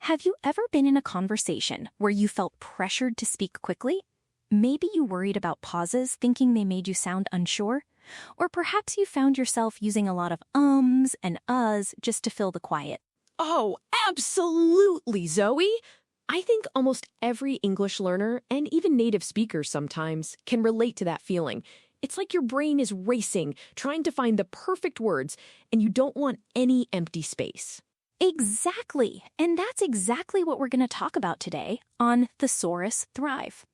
Have you ever been in a conversation where you felt pressured to speak quickly? Maybe you worried about pauses, thinking they made you sound unsure? Or perhaps you found yourself using a lot of ums and uhs just to fill the quiet. Oh, absolutely, Zoe! I think almost every English learner, and even native speakers sometimes, can relate to that feeling. It's like your brain is racing, trying to find the perfect words, and you don't want any empty space. Exactly, and that's exactly what we're going to talk about today on Thesaurus Thrive.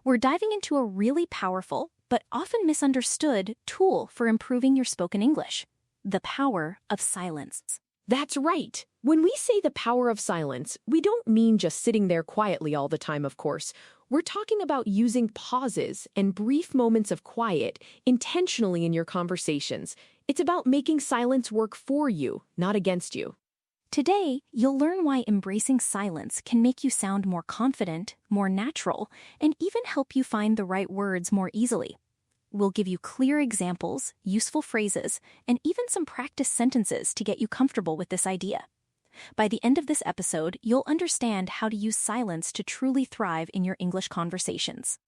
We're diving into a really powerful, but often misunderstood, tool for improving your spoken English: the power of silence. That's right. When we say the power of silence, we don't mean just sitting there quietly all the time, of course. We're talking about using pauses and brief moments of quiet intentionally in your conversations. It's about making silence work for you, not against you. Today, you'll learn why embracing silence can make you sound more confident, more natural, and even help you find the right words more easily. We'll give you clear examples, useful phrases, and even some practice sentences to get you comfortable with this idea. By the end of this episode, you'll understand how to use silence to truly thrive in your English conversations.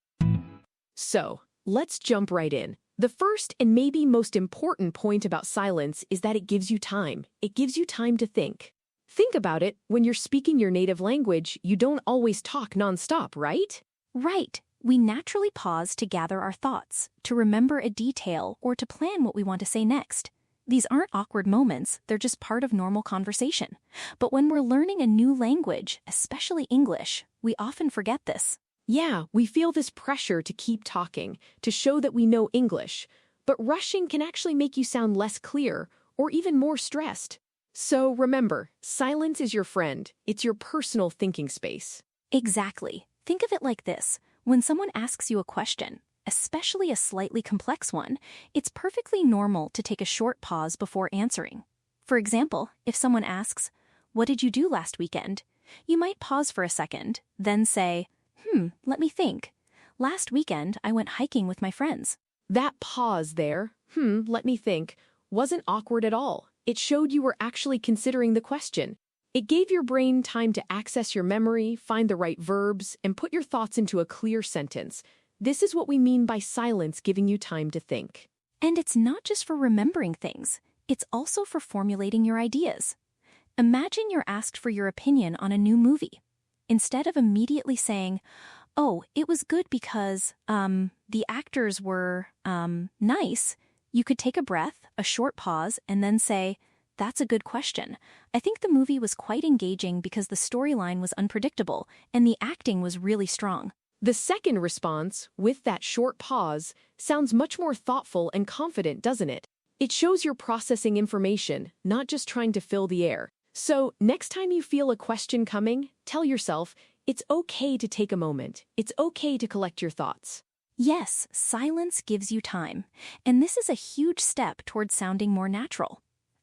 So, let's jump right in. The first and maybe most important point about silence is that it gives you time. It gives you time to think. Think about it, when you're speaking your native language, you don't always talk nonstop, right? Right. We naturally pause to gather our thoughts, to remember a detail, or to plan what we want to say next. These aren't awkward moments, they're just part of normal conversation. But when we're learning a new language, especially English, we often forget this. Yeah, we feel this pressure to keep talking, to show that we know English. But rushing can actually make you sound less clear, or even more stressed. So remember, silence is your friend. It's your personal thinking space. Exactly. Think of it like this. When someone asks you a question, especially a slightly complex one, it's perfectly normal to take a short pause before answering. For example, if someone asks, "What did you do last weekend?" you might pause for a second, then say, let me think. Last weekend, I went hiking with my friends. That pause there, let me think, wasn't awkward at all. It showed you were actually considering the question. It gave your brain time to access your memory, find the right verbs, and put your thoughts into a clear sentence. This is what we mean by silence giving you time to think. And it's not just for remembering things. It's also for formulating your ideas. Imagine you're asked for your opinion on a new movie. Instead of immediately saying, "Oh, it was good because, the actors were, nice," you could take a breath, a short pause, and then say, "That's a good question. I think the movie was quite engaging because the storyline was unpredictable and the acting was really strong." The second response, with that short pause, sounds much more thoughtful and confident, doesn't it? It shows you're processing information, not just trying to fill the air. So, next time you feel a question coming, tell yourself, it's okay to take a moment. It's okay to collect your thoughts. Yes, silence gives you time, and this is a huge step towards sounding more natural.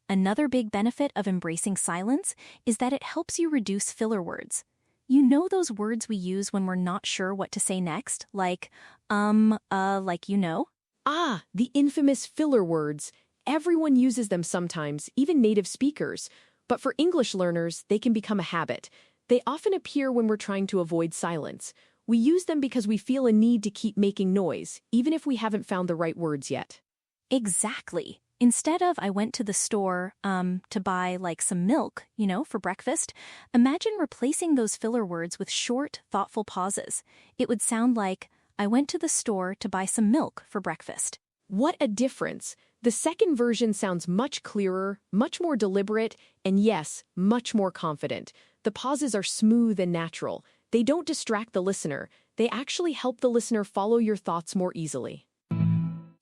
Another big benefit of embracing silence is that it helps you reduce filler words. You know those words we use when we're not sure what to say next, like, like you know? Ah, the infamous filler words. Everyone uses them sometimes, even native speakers. But for English learners, they can become a habit. They often appear when we're trying to avoid silence. We use them because we feel a need to keep making noise, even if we haven't found the right words yet. Exactly. Instead of "I went to the store, to buy, some milk, for breakfast," imagine replacing those filler words with short, thoughtful pauses. It would sound like, "I went to the store to buy some milk for breakfast." What a difference! The second version sounds much clearer, much more deliberate, and yes, much more confident. The pauses are smooth and natural. They don't distract the listener. They actually help the listener follow your thoughts more easily.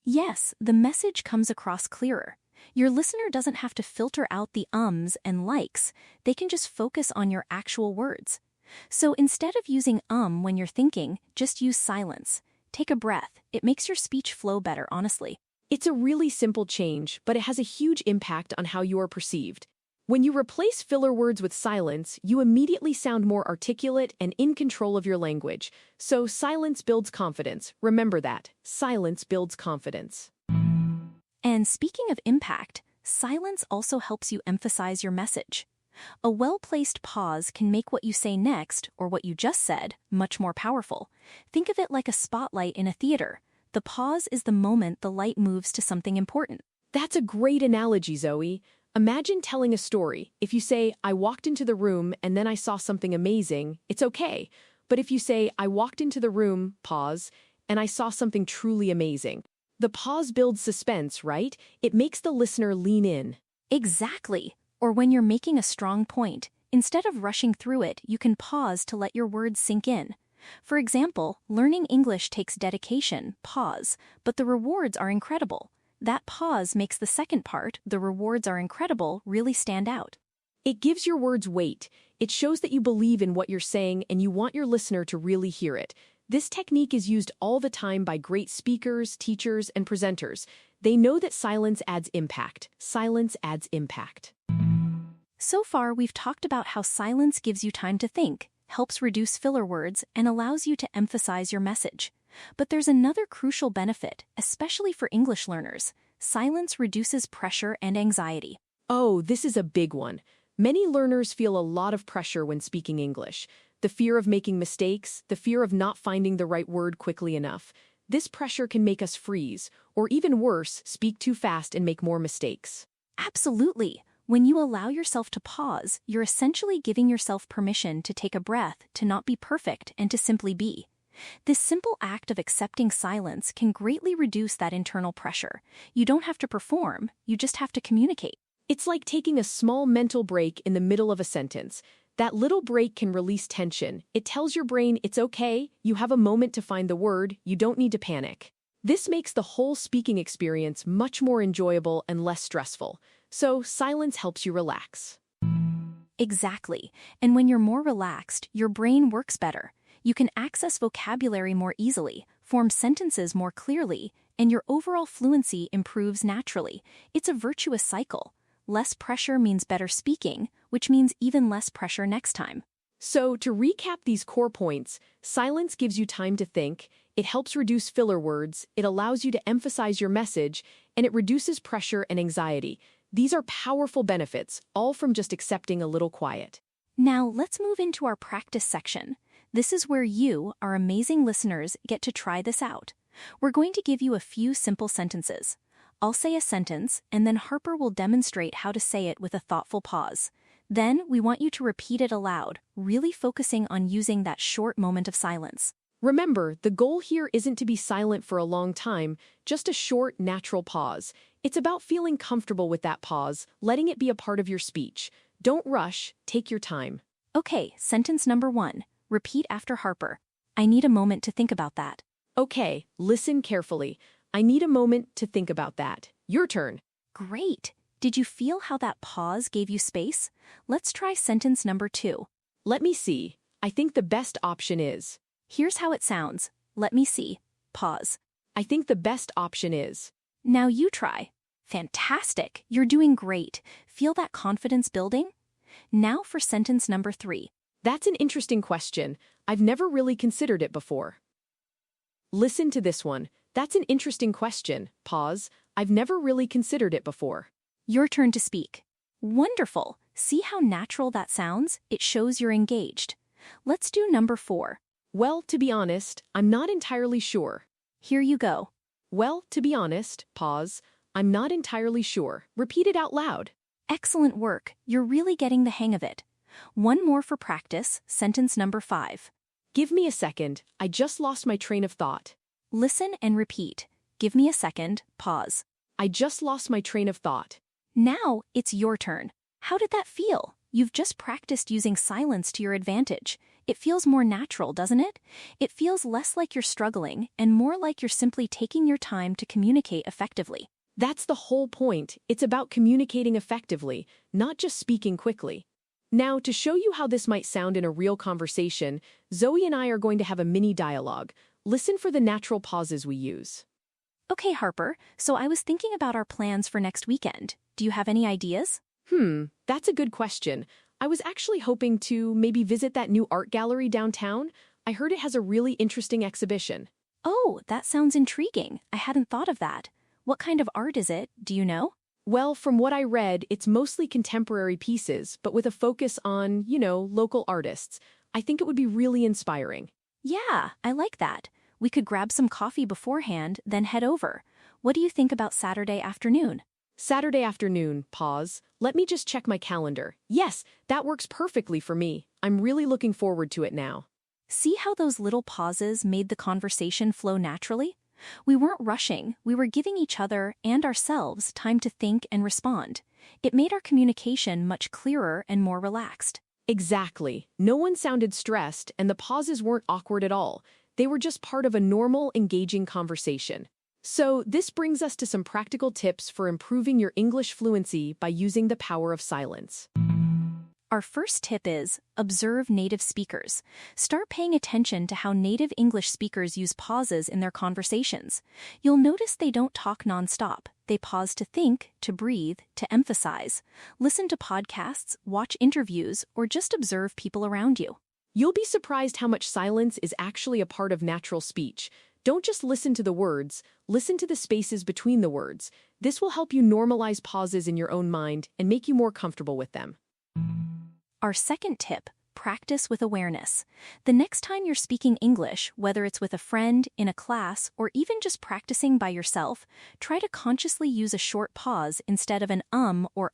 Yes, the message comes across clearer. Your listener doesn't have to filter out the ums and likes. They can just focus on your actual words. So instead of using when you're thinking, just use silence. Take a breath. It makes your speech flow better, honestly. It's a really simple change, but it has a huge impact on how you are perceived. When you replace filler words with silence, you immediately sound more articulate and in control of your language. So silence builds confidence. Remember that. Silence builds confidence. And speaking of impact, silence also helps you emphasize your message. A well-placed pause can make what you say next, or what you just said, much more powerful. Think of it like a spotlight in a theater. The pause is the moment the light moves to something important. That's a great analogy, Zoe. Imagine telling a story. If you say, I walked into the room and then I saw something amazing, it's okay. But if you say, I walked into the room, pause, and I saw something truly amazing, the pause builds suspense, right? It makes the listener lean in. Exactly. Or when you're making a strong point, instead of rushing through it, you can pause to let your words sink in. For example, learning English takes dedication, pause, but the rewards are incredible. That pause makes the second part, the rewards are incredible, really stand out. It gives your words weight. It shows that you believe in what you're saying and you want your listener to really hear it. This technique is used all the time by great speakers, teachers, and presenters. They know that silence adds impact. Silence adds impact. So far, we've talked about how silence gives you time to think, helps reduce filler words, and allows you to emphasize your message. But there's another crucial benefit, especially for English learners. Silence reduces pressure and anxiety. Oh, this is a big one. Many learners feel a lot of pressure when speaking English. The fear of making mistakes, the fear of not finding the right word quickly enough. This pressure can make us freeze, or even worse, speak too fast and make more mistakes. Absolutely. When you allow yourself to pause, you're essentially giving yourself permission to take a breath, to not be perfect, and to simply be. This simple act of accepting silence can greatly reduce that internal pressure. You don't have to perform, you just have to communicate. It's like taking a small mental break in the middle of a sentence. That little break can release tension. It tells your brain it's okay, you have a moment to find the word, you don't need to panic. This makes the whole speaking experience much more enjoyable and less stressful. So, silence helps you relax. Exactly. And when you're more relaxed, your brain works better. You can access vocabulary more easily, form sentences more clearly, and your overall fluency improves naturally. It's a virtuous cycle. Less pressure means better speaking, which means even less pressure next time. So, to recap these core points, silence gives you time to think, it helps reduce filler words, it allows you to emphasize your message, and it reduces pressure and anxiety. These are powerful benefits, all from just accepting a little quiet. Now, let's move into our practice section. This is where you, our amazing listeners, get to try this out. We're going to give you a few simple sentences. I'll say a sentence, and then Harper will demonstrate how to say it with a thoughtful pause. Then, we want you to repeat it aloud, really focusing on using that short moment of silence. Remember, the goal here isn't to be silent for a long time, just a short, natural pause. It's about feeling comfortable with that pause, letting it be a part of your speech. Don't rush, take your time. Okay, sentence number 1. Repeat after Harper. I need a moment to think about that. Okay, listen carefully. I need a moment to think about that. Your turn. Great! Did you feel how that pause gave you space? Let's try sentence number 2. Let me see. I think the best option is. Here's how it sounds. Let me see. Pause. I think the best option is. Now you try. Fantastic! You're doing great. Feel that confidence building? Now for sentence number 3. That's an interesting question. I've never really considered it before. Listen to this one. That's an interesting question. Pause. I've never really considered it before. Your turn to speak. Wonderful! See how natural that sounds? It shows you're engaged. Let's do number 4. Well, to be honest, I'm not entirely sure. Here you go. Well, to be honest, pause. I'm not entirely sure. Repeat it out loud. Excellent work. You're really getting the hang of it. One more for practice, sentence number 5. Give me a second. I just lost my train of thought. Listen and repeat. Give me a second, pause. I just lost my train of thought. Now it's your turn. How did that feel? You've just practiced using silence to your advantage. It feels more natural, doesn't it? It feels less like you're struggling and more like you're simply taking your time to communicate effectively. That's the whole point. It's about communicating effectively, not just speaking quickly. Now, to show you how this might sound in a real conversation, Zoe and I are going to have a mini dialogue. Listen for the natural pauses we use. Okay, Harper, so I was thinking about our plans for next weekend. Do you have any ideas? That's a good question. I was actually hoping to maybe visit that new art gallery downtown. I heard it has a really interesting exhibition. Oh, that sounds intriguing. I hadn't thought of that. What kind of art is it? Do you know? Well, from what I read, it's mostly contemporary pieces, but with a focus on, local artists. I think it would be really inspiring. Yeah, I like that. We could grab some coffee beforehand, then head over. What do you think about Saturday afternoon? Saturday afternoon, pause. Let me just check my calendar. Yes, that works perfectly for me. I'm really looking forward to it now. See how those little pauses made the conversation flow naturally? We weren't rushing, we were giving each other and ourselves time to think and respond. It made our communication much clearer and more relaxed. Exactly. No one sounded stressed, and the pauses weren't awkward at all. They were just part of a normal, engaging conversation. So, this brings us to some practical tips for improving your English fluency by using the power of silence. Our first tip is observe native speakers. Start paying attention to how native English speakers use pauses in their conversations. You'll notice they don't talk nonstop. They pause to think, to breathe, to emphasize. Listen to podcasts, watch interviews, or just observe people around you. You'll be surprised how much silence is actually a part of natural speech. Don't just listen to the words, listen to the spaces between the words. This will help you normalize pauses in your own mind and make you more comfortable with them. Our second tip, practice with awareness. The next time you're speaking English, whether it's with a friend, in a class, or even just practicing by yourself, try to consciously use a short pause instead of an or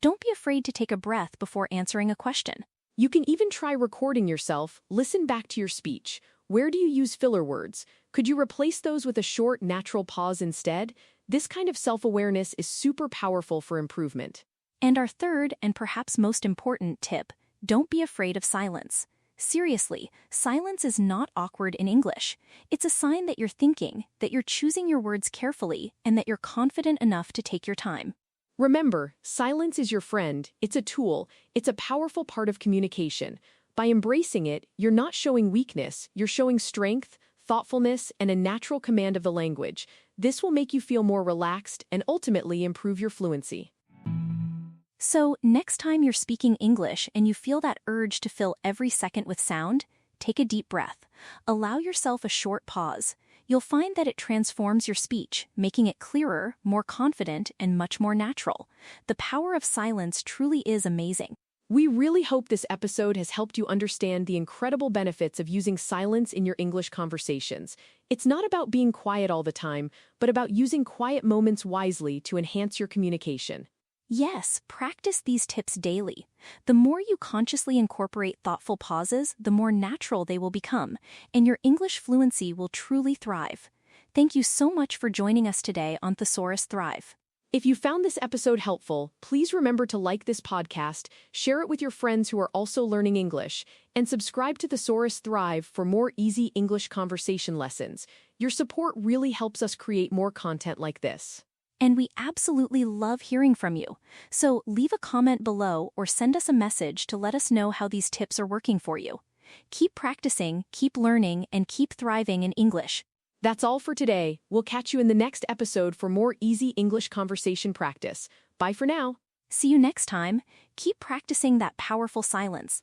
Don't be afraid to take a breath before answering a question. You can even try recording yourself, listen back to your speech. Where do you use filler words? Could you replace those with a short, natural pause instead? This kind of self-awareness is super powerful for improvement. And our third and perhaps most important tip, don't be afraid of silence. Seriously, silence is not awkward in English. It's a sign that you're thinking, that you're choosing your words carefully, and that you're confident enough to take your time. Remember, silence is your friend, it's a tool, it's a powerful part of communication. By embracing it, you're not showing weakness, you're showing strength, thoughtfulness, and a natural command of the language. This will make you feel more relaxed and ultimately improve your fluency. So, next time you're speaking English and you feel that urge to fill every second with sound, take a deep breath. Allow yourself a short pause. You'll find that it transforms your speech, making it clearer, more confident, and much more natural. The power of silence truly is amazing. We really hope this episode has helped you understand the incredible benefits of using silence in your English conversations. It's not about being quiet all the time, but about using quiet moments wisely to enhance your communication. Yes, practice these tips daily. The more you consciously incorporate thoughtful pauses, the more natural they will become, and your English fluency will truly thrive. Thank you so much for joining us today on Thesaurus Thrive. If you found this episode helpful, please remember to like this podcast, share it with your friends who are also learning English, and subscribe to Thesaurus Thrive for more easy English conversation lessons. Your support really helps us create more content like this. And we absolutely love hearing from you. So leave a comment below or send us a message to let us know how these tips are working for you. Keep practicing, keep learning, and keep thriving in English. That's all for today. We'll catch you in the next episode for more easy English conversation practice. Bye for now. See you next time. Keep practicing that powerful silence.